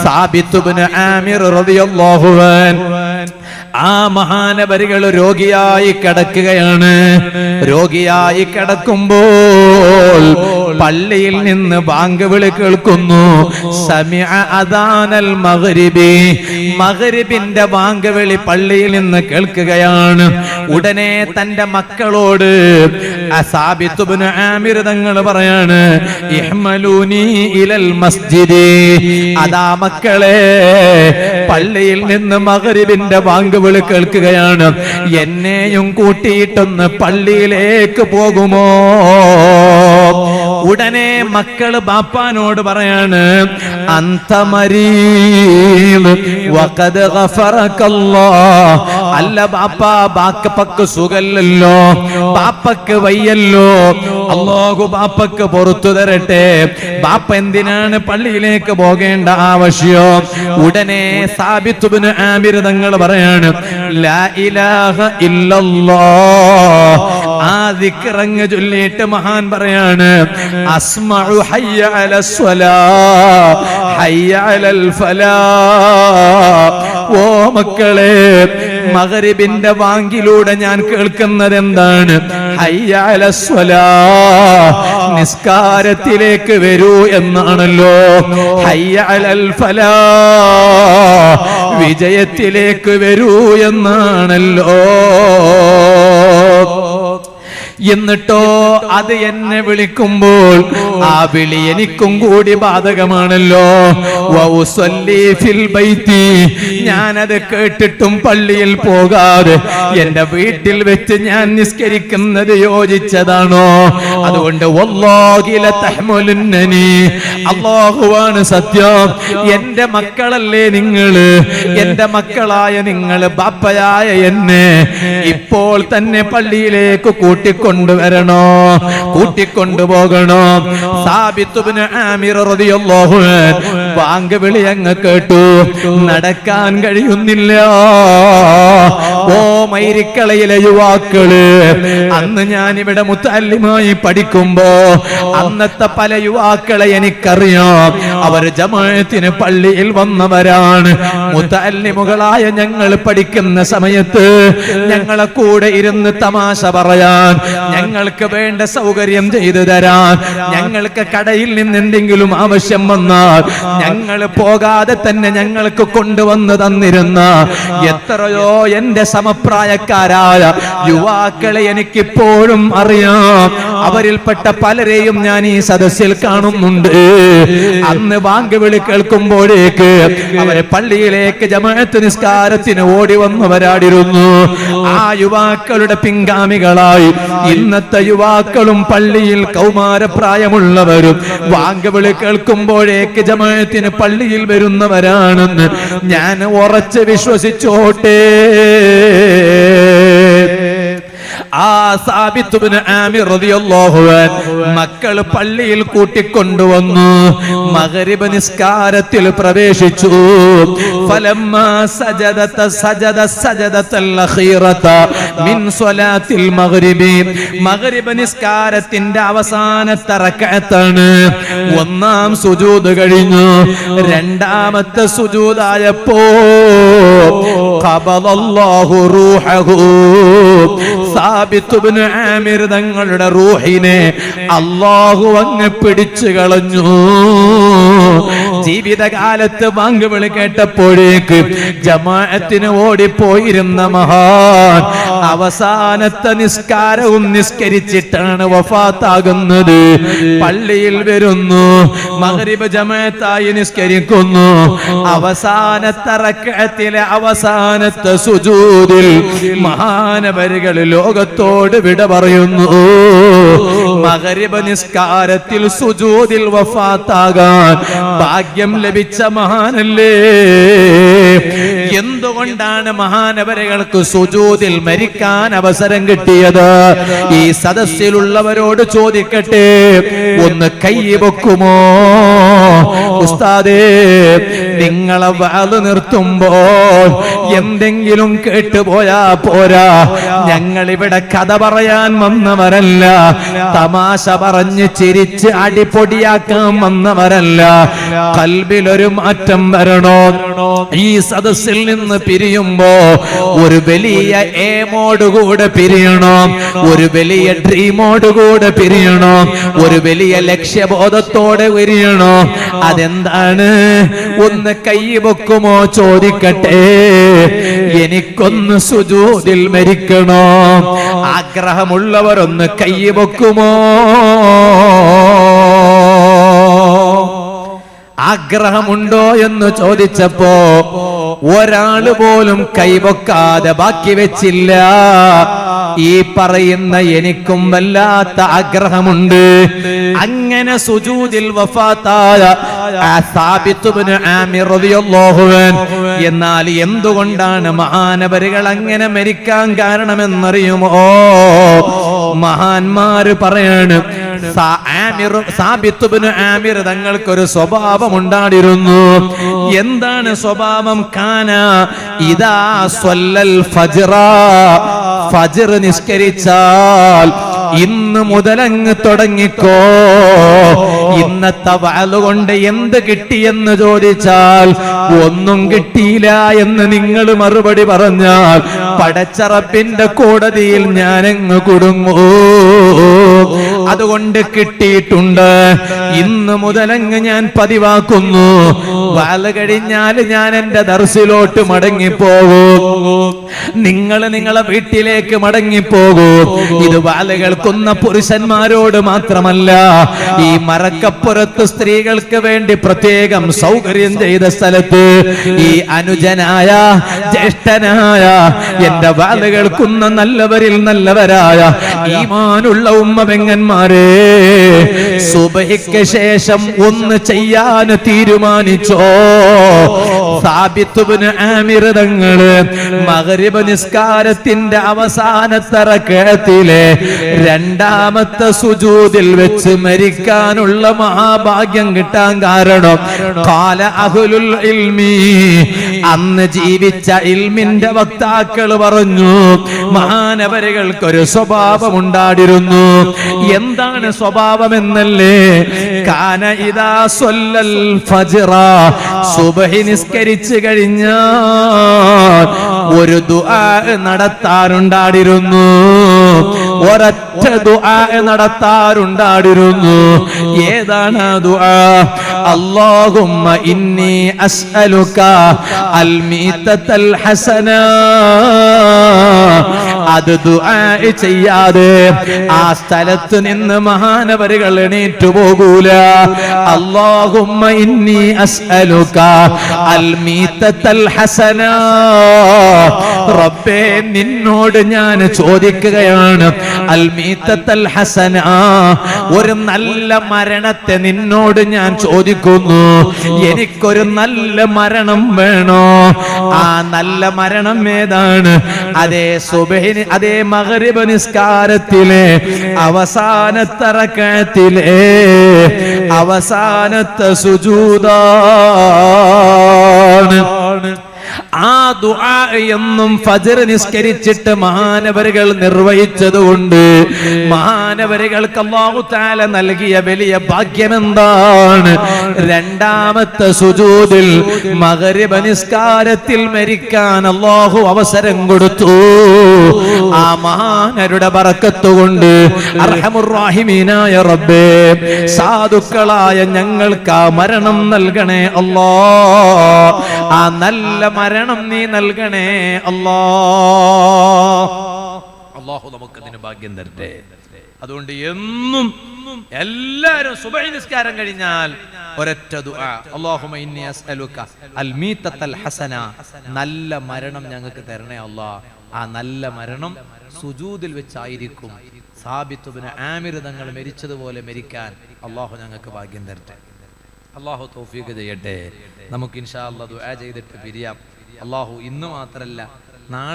സാബിത്ത് ഇബ്നു ആമിർ റളിയല്ലാഹു അൻഹു. ആ മഹാനവരികൾ രോഗിയായി കിടക്കുകയാണ്. രോഗിയായി കിടക്കുമ്പോൾ പള്ളിയിൽ നിന്ന് ബാങ്ക് വിളി കേൾക്കുന്നു. സമിഅ അദാനൽ മഗ്രിബി, മഗ്രിബിന്റെ ബാങ്ക് വിളി പള്ളിയിൽ നിന്ന് കേൾക്കുകയാണ്. ഉടനെ തന്റെ മക്കളോട് സാബിത്ത് ഇബ്നു ആമിർ തങ്ങൾ പറയാണ്, ഇഹ്മലൂനി ഇലൽ മസ്ജിദി. അതാ മക്കളെ, പള്ളിയിൽ നിന്ന് മഗ്രിബിന്റെ ബാങ്ക് വിളി കേൾക്കുകയാണ്, എന്നെയും കൂട്ടിയിട്ടൊന്ന് പള്ളിയിലേക്ക് പോകുമോ? ഉടനെ മക്കള് ബാപ്പാനോട് പറയാണ്, അന്ത മരീദ് വഖദ് ഗഫറകല്ലാഹ്. അല്ല ബാപ്പാ, ബാപ്പക്ക് സുഖല്ലല്ലോ, ബാപ്പക്ക് വയ്യല്ലോ, അല്ലാഹു ബാപ്പക്ക് പുറത്തു തരട്ടെ. ബാപ്പ എന്തിനാണ് പള്ളിയിലേക്ക് പോകേണ്ട ആവശ്യം? ഉടനെ സാബിത്ത് ഇബ്നു ആമിർ തങ്ങൾ പറയാണ്, ലാ ഇലാഹ ഇല്ലല്ലാഹ്. ആ ദിക്റങ്ങ് ചൊല്ലിയിട്ട് മഹാൻ പറയാണ്, അസ്മഉ ഹയ്യ അലസ് സ്വലാഹ് ഹയ്യ അലൽ ഫലാഹ്. ഓ മക്കളെ, മഗ്രിബിന്റെ വാങ്കിലൂടെ ഞാൻ കേൾക്കുന്നത് എന്താണ്? ഹയ്യ അലസ് സ്വലാഹ്, നിസ്കാരത്തിലേക്ക് വരൂ എന്നാണല്ലോ. ഹയ്യ അലൽ ഫലാഹ്, വിജയത്തിലേക്ക് വരൂ എന്നാണല്ലോ. എന്നിട്ടോ അത് എന്നെ വിളിക്കുമ്പോൾ ആ വിളി എനിക്കും കൂടി ബാധകമാണല്ലോ. ഞാനത് കേട്ടിട്ടും പള്ളിയിൽ പോകാതെ എന്റെ വീട്ടിൽ വെച്ച് ഞാൻ നിസ്കരിക്കുന്നത് യോജിച്ചതാണോ? അതുകൊണ്ട് അല്ലാഹുവാണ് സത്യം, എന്റെ മക്കളല്ലേ നിങ്ങള്, എന്റെ മക്കളായ നിങ്ങൾ, ബാപ്പയായ എന്നെ ഇപ്പോൾ തന്നെ പള്ളിയിലേക്ക് കൂട്ടിക്കൊണ്ടുവരണോ, കൂട്ടിക്കൊണ്ടുപോകണോ? സാബിത്ത് ഇബ്നു ആമിർ റളിയല്ലാഹു അൻഹു ബാങ്ക് വിളി അങ്ങ് കേട്ടു, നടക്കാൻ കഴിയുന്നില്ല. ഓ മൈരിക്കളയിലെ യുവാക്കള്, അന്ന് ഞാൻ ഇവിടെ മുത്തല്ലിമായി പഠിക്കുമ്പോ അന്നത്തെ പല യുവാക്കളെ എനിക്കറിയാം. അവർ ജമാഅത്തിന് പള്ളിയിൽ വന്നവരാണ്. മുത്തല്ലിമുകളായ ഞങ്ങൾ പഠിക്കുന്ന സമയത്ത് ഞങ്ങളെ കൂടെ ഇരുന്ന് തമാശ പറയാൻ, ഞങ്ങൾക്ക് വേണ്ട സൗകര്യം ചെയ്തു തരാൻ, ഞങ്ങൾക്ക് കടയിൽ നിന്ന് എന്തെങ്കിലും ആവശ്യം വന്നാൽ ഞങ്ങൾ പോകാതെ തന്നെ ഞങ്ങൾക്ക് കൊണ്ടുവന്ന് തന്നിരുന്ന എത്രയോ എന്റെ സമപ്രായക്കാരായ യുവാക്കളെ എനിക്കിപ്പോഴും അറിയാം. അവരിൽപ്പെട്ട പലരെയും ഞാൻ ഈ സദസ്സിൽ കാണുന്നുണ്ട്. അന്ന് ബാങ്ക് വിളി കേൾക്കുമ്പോഴേക്ക് അവരെ പള്ളിയിലേക്ക് ജമാഅത്ത് നിസ്കാരത്തിന് ഓടി വന്നവരാടിരുന്നു. ആ യുവാക്കളുടെ പിൻഗാമികളായി ഇന്നത്തെ യുവാക്കളും പള്ളിയിൽ കൗമാരപ്രായമുള്ളവരും ബാങ്ക് വിളി കേൾക്കുമ്പോഴേക്ക് ജമാഅത്തിന് പള്ളിയിൽ വരുന്നവരാണെന്ന് ഞാൻ ഉറച്ച് വിശ്വസിച്ചോട്ടെ. ആ സാബിത്ത് ഇബ്നു ആമിർ റളിയല്ലാഹു അൻഹു മക്കൾ പള്ളിയിൽ കൂട്ടിക്കൊണ്ടുവന്നു. മഗ്രിബ് നിസ്കാരത്തിൽ പ്രവേശിച്ചു. ഫലമ്മാ സജദത സജദത്തൽ അഖീറത മിൻ സ്വലാത്തിൽ മഗ്രിബി. മഗ്രിബ് നിസ്കാരത്തിന്റെ അവസാനത്തെ റക്അത്താണ്. ഒന്നാം സുജൂദ് കഴിഞ്ഞു. രണ്ടാമത്തെ സുജൂദായപ്പോ ഖബലല്ലാഹു റൂഹഹു. സാബിത്ത് ഇബ്നു ആമിർ തങ്ങളുടെ റൂഹിനെ അല്ലാഹു അങ്ങ് പിടിച്ചു കളഞ്ഞു. ജീവിതകാലത്ത് ബാങ്ക് വിളി കേട്ടപ്പോഴേക്ക് ജമാഅത്തിന് ഓടിപ്പോയിരുന്ന മഹാൻ അവസാനത്തെ നിസ്കാരവും നിസ്കരിച്ചിട്ടാണ് വഫാത്താകുന്നത്. പള്ളിയിൽ വരുന്നു, മഗ്രിബ് ജമാഅത്തായി നിസ്കരിക്കുന്നു. അവസാനത്തെ റക്അത്തിലെ അവസാനത്തെ സുജൂദിൽ മഹാനവരുകൾ ലോകത്തോട് വിട പറയുന്നു. മഗ്രിബ് നിസ്കാരത്തിൽ സുജൂദിൽ വഫാത്താകാൻ ഭാഗ്യം ലഭിച്ച മഹാനല്ലേ. എന്തുകൊണ്ടാണ് മഹാനവരുകൾക്ക് സുജൂദിൽ മരിക്കാൻ മരിക്കാൻ അവസരം കിട്ടിയത്. ഈ സദസ്സിലുള്ളവരോട് ചോദിക്കട്ടെ, ഒന്ന് കൈ വെക്കുമോ? ഉസ്താദേ, നിങ്ങളെ വാത് നിർത്തുമ്പോൾ എന്തെങ്കിലും കേട്ടുപോയാ പോരാ. ഞങ്ങളിവിടെ കഥ പറയാൻ വന്നവരല്ല, തമാശ പറഞ്ഞ് ചിരിച്ച് അടിപൊടിയാക്കാൻ വന്നവരല്ല. ഖൽബിലൊരു മാറ്റം വരണോ? ഈ സദസ്സിൽ നിന്ന് പിരിയുമ്പോ ഒരു വലിയ എയിമോടുകൂടെ പിരിയണോ, ഒരു വലിയ ഡ്രീമോടുകൂടെ പിരിയണോ, ഒരു വലിയ ലക്ഷ്യബോധത്തോടെ പിരിയണോ. അതെന്താണ്? ഒന്ന് കൈ വെക്കുമോ ചോദിക്കട്ടെ. എനിക്കൊന്ന് സുജൂദിൽ മരിക്കണോ. ആഗ്രഹമുള്ളവരൊന്ന് കൈ വെക്കുമോ? ആഗ്രഹമുണ്ടോ എന്ന് ചോദിച്ചപ്പോ ഒരാള് പോലും കൈവക്കാതെ ബാക്കി വെച്ചില്ല. ഈ പറയുന്ന എനിക്കും വല്ലാത്ത ആഗ്രഹമുണ്ട്. അങ്ങനെ സുജൂദിൽ വഫാത്തായ സാബിത്ത് ഇബ്നു ആമിർ റളിയല്ലാഹു അൻഹു. എന്നാൽ എന്തുകൊണ്ടാണ് മഹാനവരുകൾ അങ്ങനെ മരിക്കാൻ കാരണമെന്നറിയുമോ? മഹാന്മാര് പറയാണ്, സാബിത്ത് ഇബ്നു ആമിർ തങ്ങൾക്കൊരു സ്വഭാവം ഉണ്ടായിരുന്നു. എന്താണ് സ്വഭാവം? കാന ഇദാ സ്വല്ലൽ ഫജ്റ, ഫജ്ർ നിസ്കരിച്ചാൽ ഇന്ന് മുതലങ്ങ് തുടങ്ങിക്കോ. ഇന്നത്തെ വാളുകൊണ്ട് എന്ത് കിട്ടിയെന്ന് ചോദിച്ചാൽ ഒന്നും കിട്ടിയില്ല എന്ന് നിങ്ങൾ മറുപടി പറഞ്ഞാൽ പടച്ചറപ്പിന്റെ കോടതിയിൽ ഞാനങ്ങ് കുടുങ്ങൂ. അതുകൊണ്ട് കിട്ടിയിട്ടുണ്ട്. ഇന്ന് മുതലങ്ങ് ഞാൻ പതിവാക്കുന്നു. വാള് കഴിഞ്ഞാൽ ഞാൻ എന്റെ ദർസിലോട്ട് മടങ്ങിപ്പോകൂ. നിങ്ങൾ നിങ്ങളെ വീട്ടിലേക്ക് മടങ്ങിപ്പോകൂ. ഇത് വാള് കേൾക്കുന്ന പുരുഷന്മാരോട് മാത്രമല്ല, ഈ മറക്കപ്പുറത്ത് സ്ത്രീകൾക്ക് വേണ്ടി പ്രത്യേകം സൗകര്യം ചെയ്ത സ്ഥലത്ത് ഈ അനുജനായ ജ്യേഷ്ഠനായ എന്റെ വാള് കേൾക്കുന്ന നല്ലവരിൽ നല്ലവരായ ഈമാനുള്ള ഉമ്മ പെങ്ങന്മാരെ, സുബഹിക്ക് ശേഷം ഒന്ന് ചെയ്യാൻ തീരുമാനിച്ചോ. സാബിത്ത് ഇബ്നു ആമിർ തങ്ങള് മഗ്രിബ് നിസ്കാരത്തിന്റെ അവസാനത്തെ റക്അത്തിലെ രണ്ടാമത്തെ സുജൂദിൽ വെച്ച് മരിക്കാനുള്ള മഹാഭാഗ്യം കിട്ടാൻ കാരണം ഖാല അഹ്ലുൽ ഇൽമി, അന്ന് ജീവിച്ച ഇൽമിന്റെ വക്താക്കൾ പറഞ്ഞു, മഹാനവരുകൾക്കൊരു സ്വഭാവം ഉണ്ടായിരുന്നു. എന്താണ് സ്വഭാവം എന്നല്ലേ? കാന ഇദാ സ്വല്ലൽ ഫജ്റ, സുബ്ഹി നിസ്കരിച്ചു കഴിഞ്ഞാൽ ഒരു ദുആ നടത്താറുണ്ടായിരുന്നു. ഒരൊറ്റ ദുആ നടത്താറുണ്ടായിരുന്നു. ഏതാണ് ദുആ? അല്ലാഹുമ്മ ഇന്നി അസ്അലുക അൽ മീതത്തൽ ഹസന. അത് ദുആ ചെയ്യാതെ ആ സ്ഥലത്ത് നിന്ന് മഹാനവരുകൾ എണീറ്റു പോകൂല. അല്ലാഹുമ്മ ഇന്നി അസ്അലുക അൽ മീതത്തൽ ഹസന. റബ്ബേ, നിന്നോട് ഞാൻ ചോദിക്കുകയാണ്, അൽ മീതത്തൽ ഹസന, ഒരു നല്ല മരണത്തെ നിന്നോട് ഞാൻ ചോദിക്കുന്നു. എനിക്കൊരു നല്ല മരണം വേണോ? ആ നല്ല മരണം ഏതാണ്? അതേ സുബ്ഹിന്, അതേ മഗ്രിബ് നിസ്കാരത്തിലെ അവസാനത്തെ റക്അത്തിലെ അവസാനത്തെ സുജൂദാണ്. ആ ദുആ എന്നും ഫജ്ർ നിസ്കരിച്ചിട്ട് മഹാനവരുകൾ നിർവഹിച്ചതുകൊണ്ട് മഹാനവരുകൾക്ക് അല്ലാഹു തആല നൽകിയ വലിയ ഭാഗ്യം എന്താണ്? രണ്ടാമത്തെ സുജൂദിൽ മഗ്രിബ് നിസ്കാരത്തിൽ മരിക്കാൻ അല്ലാഹു അവസരം കൊടുത്തു. ആ മഹാനരുടെ ബറക്കത്ത് കൊണ്ട് അർഹമുർ റഹീമീനായ റബ്ബേ, സാധുക്കളായ ഞങ്ങൾക്ക് ആ മരണം നൽകണേ അല്ലാഹ്. ആ നല്ല മരണം നീ നൽകണേ അല്ലാഹു. നമുക്ക് അതിന് ഭാഗ്യം തരട്ടെ. അതുകൊണ്ട് എന്നും എല്ലാവരും സുബ്ഹി നിസ്കാരം കഴിഞ്ഞാൽ ഒരൊറ്റ ദുആ, അല്ലാഹുമ്മ ഇന്നി അസ്അലുക അൽ മീതത്തൽ ഹസന, നല്ല മരണം ഞങ്ങൾക്ക് തരണേ അല്ലാഹ്. ആ നല്ല മരണം സുജൂദിൽ വെച്ചായിരിക്കും. സാബിത്ത് ഇബ്നു ആമിർ തങ്ങൾ മരിച്ചതുപോലെ മരിക്കാൻ അല്ലാഹു ഞങ്ങൾക്ക് ഭാഗ്യം തരട്ടെ. അല്ലാഹു തൗഫീഖ് ചെയ്യട്ടെ. നമുക്ക് ഇൻഷാ അല്ലാഹ് ദുആ ചെയ്തിട്ട് പിരിയാം. അല്ലാഹു ഇന്ന് മാത്രല്ല നാളെ